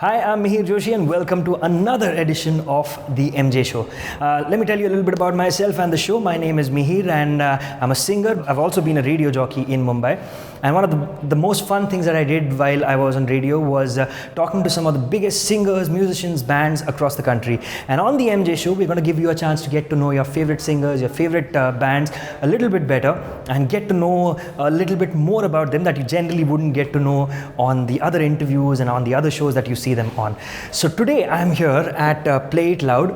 Hi, I'm Mihir Joshi and welcome to another edition of the MJ Show. Let me tell you a little bit about myself and the show. My name is Mihir and I'm a singer. I've also been a radio jockey in Mumbai. And one of the most fun things that I did while I was on radio was talking to some of the biggest singers, musicians, bands across the country. And on the MJ Show, we're going to give you a chance to get to know your favorite singers, your favorite bands a little bit better and get to know a little bit more about them that you generally wouldn't get to know on the other interviews and on the other shows that you see them on. So today I'm here at Play It Loud,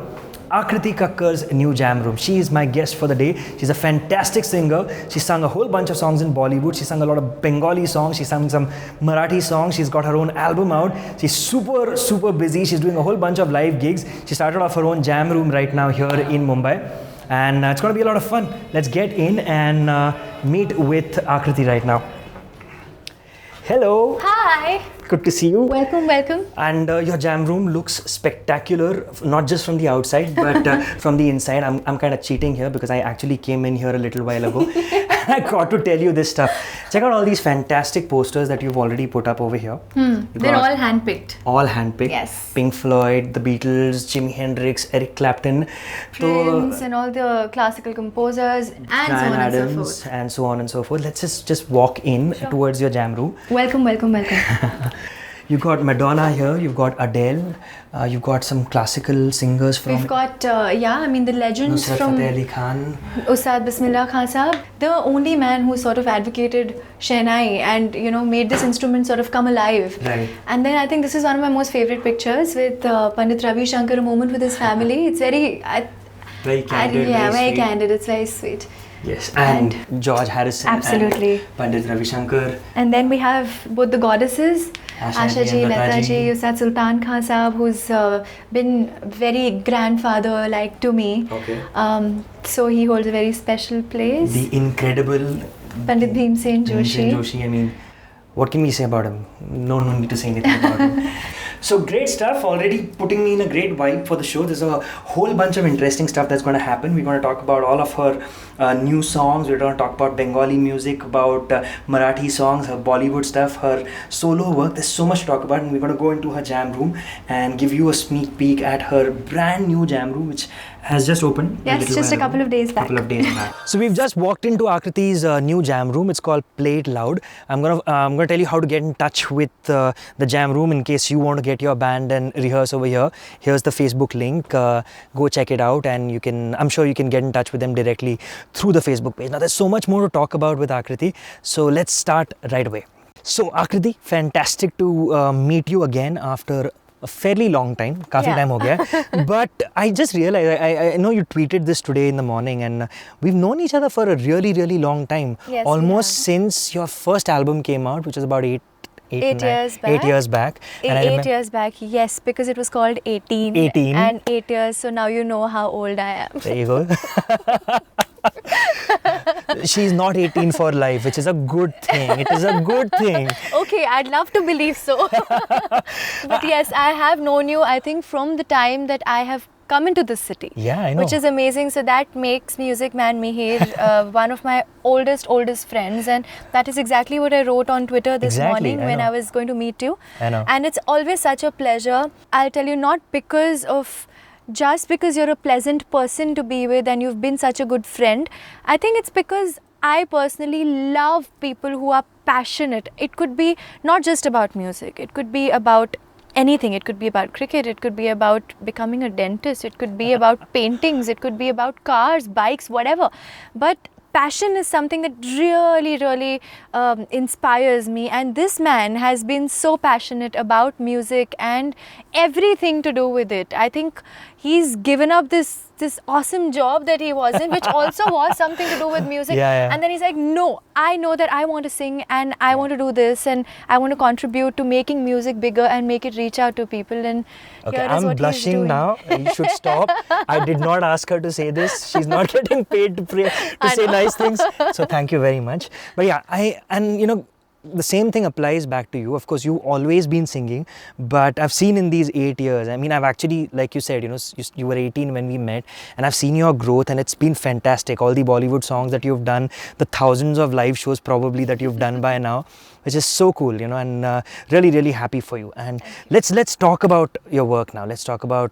Akriti Kakar's new jam room. She is my guest for the day. She's a fantastic singer. She sung a whole bunch of songs in Bollywood. She sung a lot of Bengali songs. She sung some Marathi songs. She's got her own album out. She's super busy. She's doing a whole bunch of live gigs. She started off her own jam room right now here in Mumbai. And it's going to be a lot of fun. Let's get in and meet with Akriti right now. Hello. Hi. Good to see you. Welcome. And your jam room looks spectacular, not just from the outside, but from the inside. I'm kind of cheating here because I actually came in here a little while ago. I got to tell you this stuff. Check out all these fantastic posters that you've already put up over here. They're all handpicked. All handpicked. Yes. Pink Floyd, the Beatles, Jimi Hendrix, Eric Clapton. Prince and all the classical composers and so on and so forth. And so on and so forth. Let's just walk in towards your jam room. Welcome. You've got Madonna here, you've got Adele, you've got some classical singers from... We've got, the legends Nusrat from Fateh Ali Khan. Ustad Bismillah Khan Sahab, the only man who sort of advocated Shehnai and, made this instrument sort of come alive. Right. And then I think this is one of my most favorite pictures with Pandit Ravi Shankar, a moment with his family. It's very... very candid. Very candid. It's very sweet. Yes, and George Harrison. Absolutely. And Pandit Ravi Shankar. And then we have both the goddesses, Asha ji, Lata ji, Ustad Sultan Khan Sahab, who's been very grandfather like to me. Okay. So he holds a very special place. The incredible Pandit Bhimsen Joshi. I mean, what can we say about him? No need to say anything about him. So great stuff, already putting me in a great vibe for the show. There's a whole bunch of interesting stuff that's going to happen. We're going to talk about all of her new songs. We're going to talk about Bengali music, about Marathi songs, her Bollywood stuff, her solo work. There's so much to talk about, and we're going to go into her jam room and give you a sneak peek at her brand new jam room, which has just opened. Yes, just a couple of days back. So we've just walked into Akriti's new jam room. It's called Play It Loud. I'm gonna tell you how to get in touch with the jam room in case you want to get your band and rehearse over here. Here's the Facebook link. Go check it out, and I'm sure you can get in touch with them directly through the Facebook page. Now there's so much more to talk about with Akriti, so let's start right away. So Akriti, fantastic to meet you again after a fairly long time, काफी time हो गया. But I just realized, I know you tweeted this today in the morning, and we've known each other for a really long time. Yes, almost since your first album came out, which was about 8 years back. And 8 years back, yes, because it was called 18. And 8 years, so now you know how old I am. There you go. She's not 18 for life, which is a good thing. It is a good thing. Okay, I'd love to believe so. But yes, I have known you, I think, from the time that I have come into this city. Yeah, I know. Which is amazing. So that makes Music Man Mihir one of my oldest friends, and that is exactly what I wrote on Twitter this morning when I was going to meet you. I know. And it's always such a pleasure. I'll tell you, not just because you're a pleasant person to be with and you've been such a good friend. I think it's because I personally love people who are passionate. It could be not just about music. It could be about anything. It could be about cricket. It could be about becoming a dentist. It could be about paintings. It could be about cars, bikes, whatever. But passion is something that really inspires me, and this man has been so passionate about music and everything to do with it. I think he's given up this awesome job that he was in, which also was something to do with music. And then he's like, no, I know that I want to sing and I want to do this and I want to contribute to making music bigger and make it reach out to people. And okay, I'm blushing now. You should stop. I did not ask her to say this. She's not getting paid to say nice things. So thank you very much. But yeah, the same thing applies back to you. Of course, you've always been singing, but I've seen in these 8 years, I mean, I've actually, like you said, you were 18 when we met, and I've seen your growth, and it's been fantastic. All the Bollywood songs that you've done, the thousands of live shows probably that you've done by now, which is so cool, and really, really happy for you. And let's talk about your work now. Let's talk about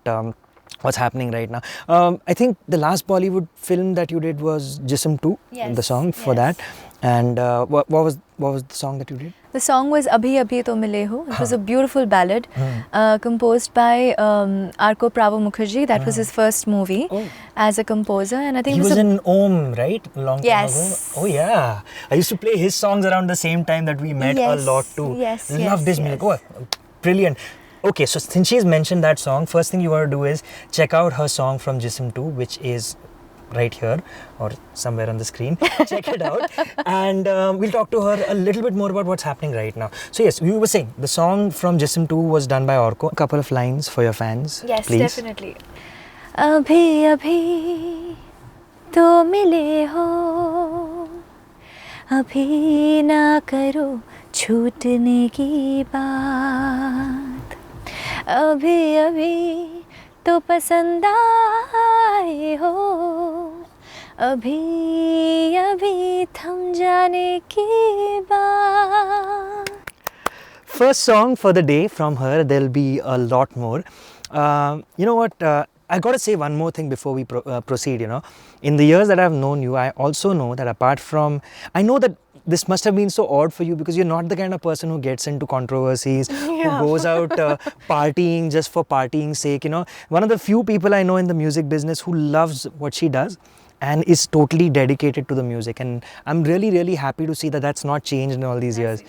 what's happening right now. I think the last Bollywood film that you did was Jism 2, the song for that. And what was the song that you did? The song was Abhi Abhi To Mile Ho. It was a beautiful ballad composed by Arko Pravo Mukherjee. That was his first movie as a composer, and I think he was in Om, right? A long time ago. Oh yeah, I used to play his songs around the same time that we met a lot too. Love this music. Oh, brilliant. Okay, so since she's mentioned that song, first thing you want to do is check out her song from Jism 2, which is right here or somewhere on the screen. Check it out, and we'll talk to her a little bit more about what's happening right now. So yes, we were saying the song from Jism 2 was done by Orko. A couple of lines for your fans, yes, please. Definitely. Abhi abhi to mile ho, abhi na karo छूटने की बात, अभी अभी तो पसंद आए हो, अभी अभी थम जाने की बात. First song for the day from her. There'll be a lot more. You know what? I got to say one more thing before we proceed. In the years that I've known you, I also know that apart from, I know that this must have been so odd for you because you're not the kind of person who gets into controversies, who goes out partying just for partying's sake. One of the few people I know in the music business who loves what she does and is totally dedicated to the music, and I'm really, really happy to see that that's not changed in all these years.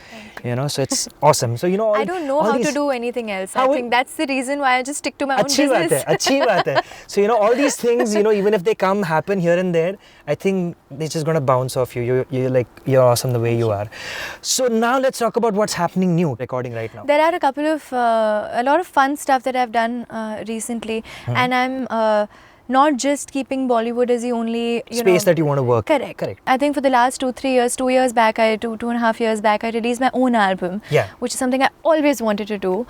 So it's awesome. So I don't know how to do anything else. I think that's the reason why I just stick to my own business. Achhi baat hai. So all these things, even if they happen here and there, I think they're just gonna bounce off you. You're awesome the way you are. So now let's talk about what's happening new recording right now. There are a lot of fun stuff that I've done recently, and I'm not just keeping Bollywood as the only space that you want to work. Correct. I think for the last 2-3 years, 2 years back, 2.5 years back, I released my own album, which is something I always wanted to do.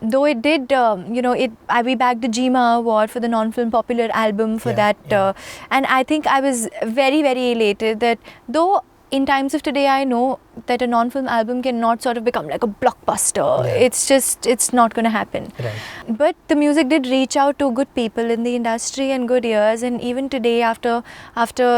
Though it did, we bagged the GMA award for the non-film popular album for that, and I think I was very, very elated that though in times of today, I know that a non-film album cannot sort of become like a blockbuster. It's not going to happen. But the music did reach out to good people in the industry and good ears, and even today, after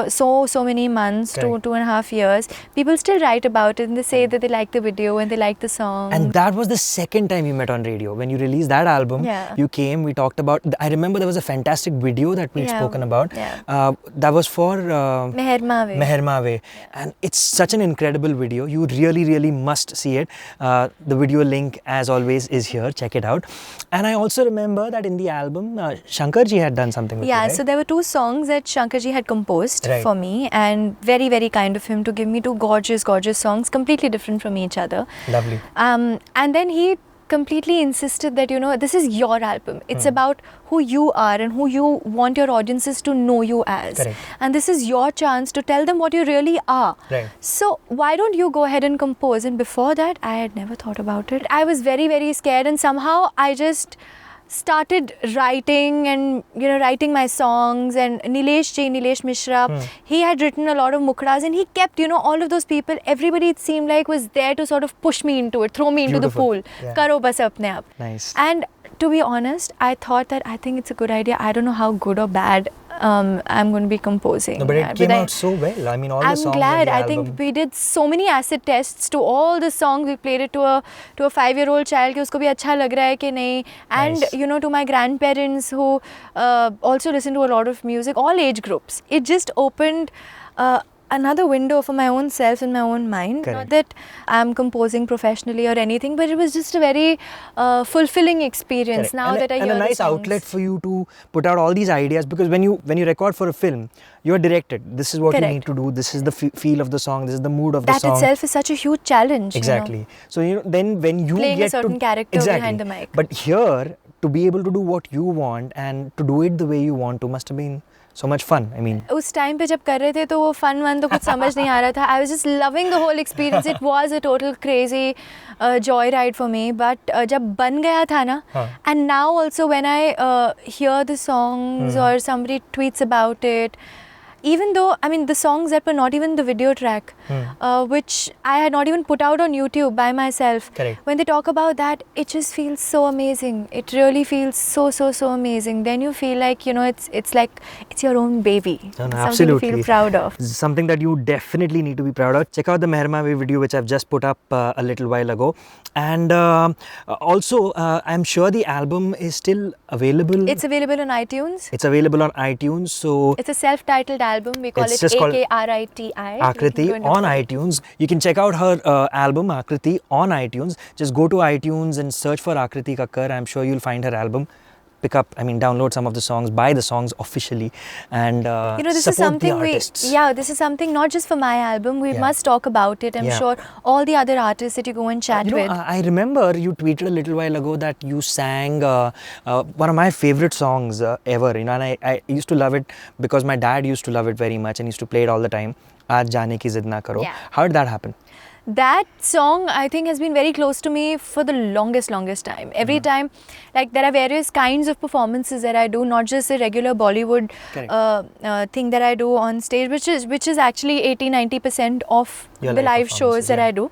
so many months, 2.5 years, people still write about it and they say that they like the video and they like the song. And that was the second time we met on radio. When you released that album, you came, we talked about, I remember there was a fantastic video that we'd spoken about. That was for Mihir Joshi. And it's such an incredible video. You really, really must see it. The video link, as always, is here. Check it out. And I also remember that in the album, Shankarji had done something with you, right? So there were 2 songs that Shankarji had composed for me, and very, very kind of him to give me 2 gorgeous, gorgeous songs, completely different from each other. Lovely. And then he completely insisted that, this is your album. It's about who you are and who you want your audiences to know you as. And this is your chance to tell them what you really are. So why don't you go ahead and compose? And before that, I had never thought about it. I was very, very scared, and somehow I just started writing and writing my songs. And Nilesh Mishra, he had written a lot of mukdas, and he kept all of those people, everybody it seemed like was there to sort of push me into it, throw me into the pool. Karo bas apne aap. Nice. And to be honest, I thought that I think it's a good idea. I don't know how good or bad I'm going to be composing. No, but it came out so well. I mean, all the songs. I'm glad. I think we did so many acid tests to all the songs. We played it to a 5-year-old child. कि उसको भी अच्छा लग रहा है कि नहीं. And to my grandparents who also listen to a lot of music, all age groups. It just opened another window for my own self and my own mind. Not that I'm composing professionally or anything, but it was just a very fulfilling experience. Now that I hear and a nice outlet for you to put out all these ideas, because when you record for a film, you are directed. This is what you need to do. This is the feel of the song. This is the mood of the song. That itself is such a huge challenge. Exactly. So then when you playing get a certain character behind the mic. But here, to be able to do what you want and to do it the way you want to must have been so much fun. I mean, उस time पे जब कर रहे थे तो वो fun one तो कुछ समझ नहीं आ रहा था. I was just loving the whole experience. It was a total crazy joyride for me. But जब बन गया था ना, and now also when I hear the songs or somebody tweets about it, even though, I mean, the songs that were not even the video track, which I had not even put out on YouTube by myself, Correct. when they talk about that, it just feels so amazing. It really feels so amazing. Then you feel like, you know, it's like, it's your own baby. No, Something absolutely. you feel proud of. This is something that you definitely need to be proud of. Check out the Mehir Joshi video, which I've just put up a little while ago. And also, I'm sure the album is still available. It's available on iTunes. It's available on iTunes. So It's a self-titled album. We call It's it just called Akriti. Akriti on iTunes. You can check out her album Akriti on iTunes. Just go to iTunes and search for Akriti Kakar. I'm sure you'll find her album. Pick up, I mean, download some of the songs, buy the songs officially, and you know, this support is something the artists. this is something not just for my album. We must talk about it. I'm sure all the other artists that you go and chat You know, with. I remember you tweeted a little while ago that you sang one of my favorite songs ever. You know, and I used to love it because my dad used to love it very much and used to play it all the time. Aaj jaane ki zid na karo. Yeah. How did that happen? That song, I think, has been very close to me for the longest time. Every time, like, there are various kinds of performances that I do, not just a regular Bollywood thing that I do on stage, which is actually 80-90% of Your the live live shows that I do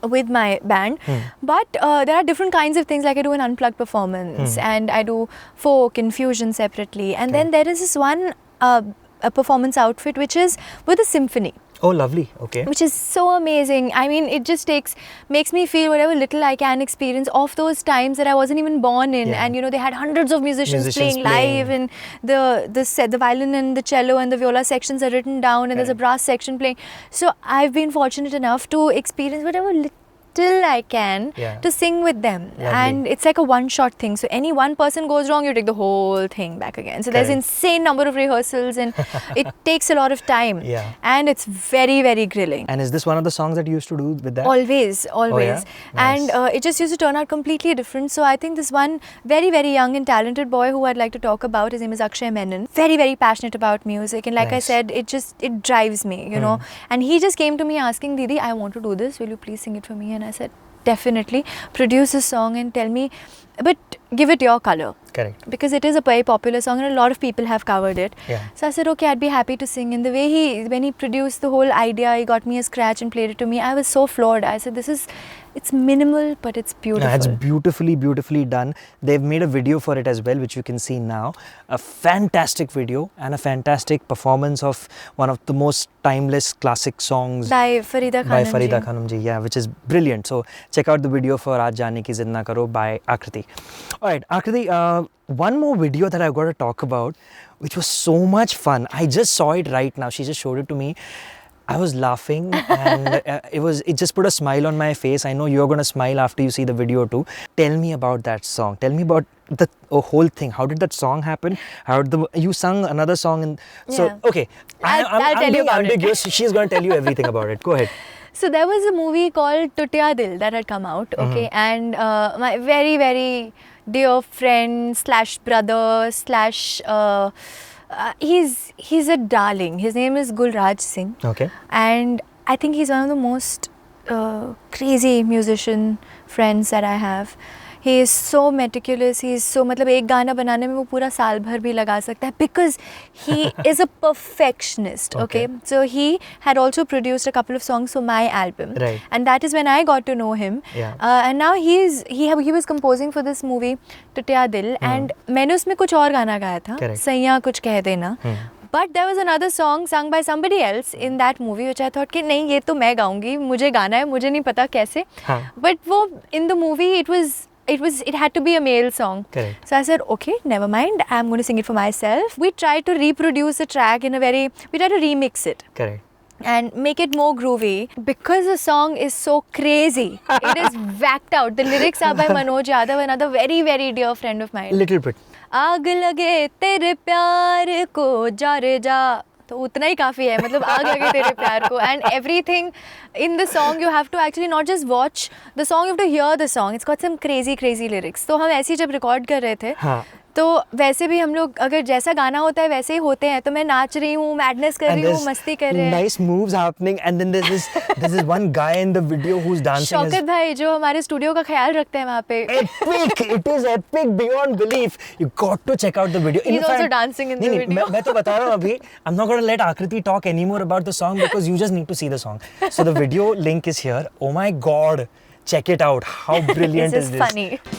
with my band. But there are different kinds of things, like I do an unplugged performance and I do folk and fusion separately. And then there is this one a performance outfit which is with a symphony. Oh, lovely. Okay. Which is so amazing. I mean, it just makes me feel whatever little I can experience of those times that I wasn't even born in. And you know, they had hundreds of musicians playing live, and the violin and the cello and the viola sections are written down, and there's a brass section playing. So I've been fortunate enough to experience whatever little I can to sing with them. Lovely. And it's like a one-shot thing. So any one person goes wrong, you take the whole thing back again. So there's insane number of rehearsals, and it takes a lot of time. And it's very, very grilling. And is this one of the songs that you used to do with that? Always. Oh, yeah? Nice. And it just used to turn out completely different. So I think this one very, very young and talented boy who I'd like to talk about, his name is Akshay Menon. Very, very passionate about music, and like I said, it drives me, you know. And he just came to me asking, Didi, I want to do this, will you please sing it for me? And I said, definitely. Produce a song and tell me, but give it your color. Correct. Because it is a very popular song and a lot of people have covered it. So I said, okay, I'd be happy to sing. And the way when he produced the whole idea, he got me a scratch and played it to me, I was so floored. I said, it's minimal, but it's beautiful. Yeah, it's beautifully done. They've made a video for it as well, which you can see now. A fantastic video and a fantastic performance of one of the most timeless classic songs by Farida Khanum ji. Yeah, which is brilliant. So check out the video for Aaj Jaane Ki Zid Na Karo by Akriti. Alright, Akriti, one more video that I've got to talk about, which was so much fun. I just saw it right now. She just showed it to me. I was laughing and it just put a smile on my face. I know you're going to smile after you see the video too. Tell me about that song. Tell me about the whole thing. How did that song happen? You sung another song, and so okay. I'll tell you about ambiguous. She's going to tell you everything about it. Go ahead. So there was a movie called Tutya Dil that had come out, okay, and my very, very dear friend / brother / he's a darling. His name is Gulraj Singh. Okay. And I think he's one of the most crazy musician friends that I have. He is so meticulous. He is so, मतलब एक गाना बनाने में वो पूरा साल भर भी लगा सकता है, because he is a perfectionist. Okay. So he had also produced a couple of songs for my album. Right. And that is when I got to know him. And now he was composing for this movie Tutya Dil, and मैंने उसमें कुछ और गाना गाया था, सैया कुछ कह देना. But there was another song sung by somebody else in that movie, which I thought कि नहीं, ये तो मैं गाऊंगी, मुझे गाना है, मुझे नहीं पता कैसे. But वो in the movie it had to be a male song. Correct. So I said, okay, never mind, I'm going to sing it for myself. We tried to reproduce the track we tried to remix it. Correct. And make it more groovy, because the song is so crazy. It is whacked out. The lyrics are by Manoj Yadav, another very, very dear friend of mine. Little bit. आग लगे तेरे प्यार को जा रे जा, तो उतना ही काफ़ी है, मतलब आग लगे तेरे प्यार को. And everything in the song you have to actually not just watch the song, you have to hear the song. It's got some crazy lyrics. तो हम ऐसे ही जब रिकॉर्ड कर रहे थे, तो वैसे भी हम लोग अगर जैसा गाना होता है वैसे ही होते हैं, तो मैं नाच रही हूँ, मैडनेस कर रही हूँ, मस्ती कर रहे हैं. Nice moves happening, and then there's this one guy in the video who's dancing. Shaukat भाई जो हमारे स्टूडियो का ख्याल रखते हैं वहाँ पे. Epic! It is epic beyond belief. You got to check out the video. He's also dancing in the video. मैं तो बता रहा हूँ अभी. I'm not going to let Akriti talk anymore about the song because you just need to see the song. So the video link is here. Oh my God! Check it out. How brilliant is this? This is funny.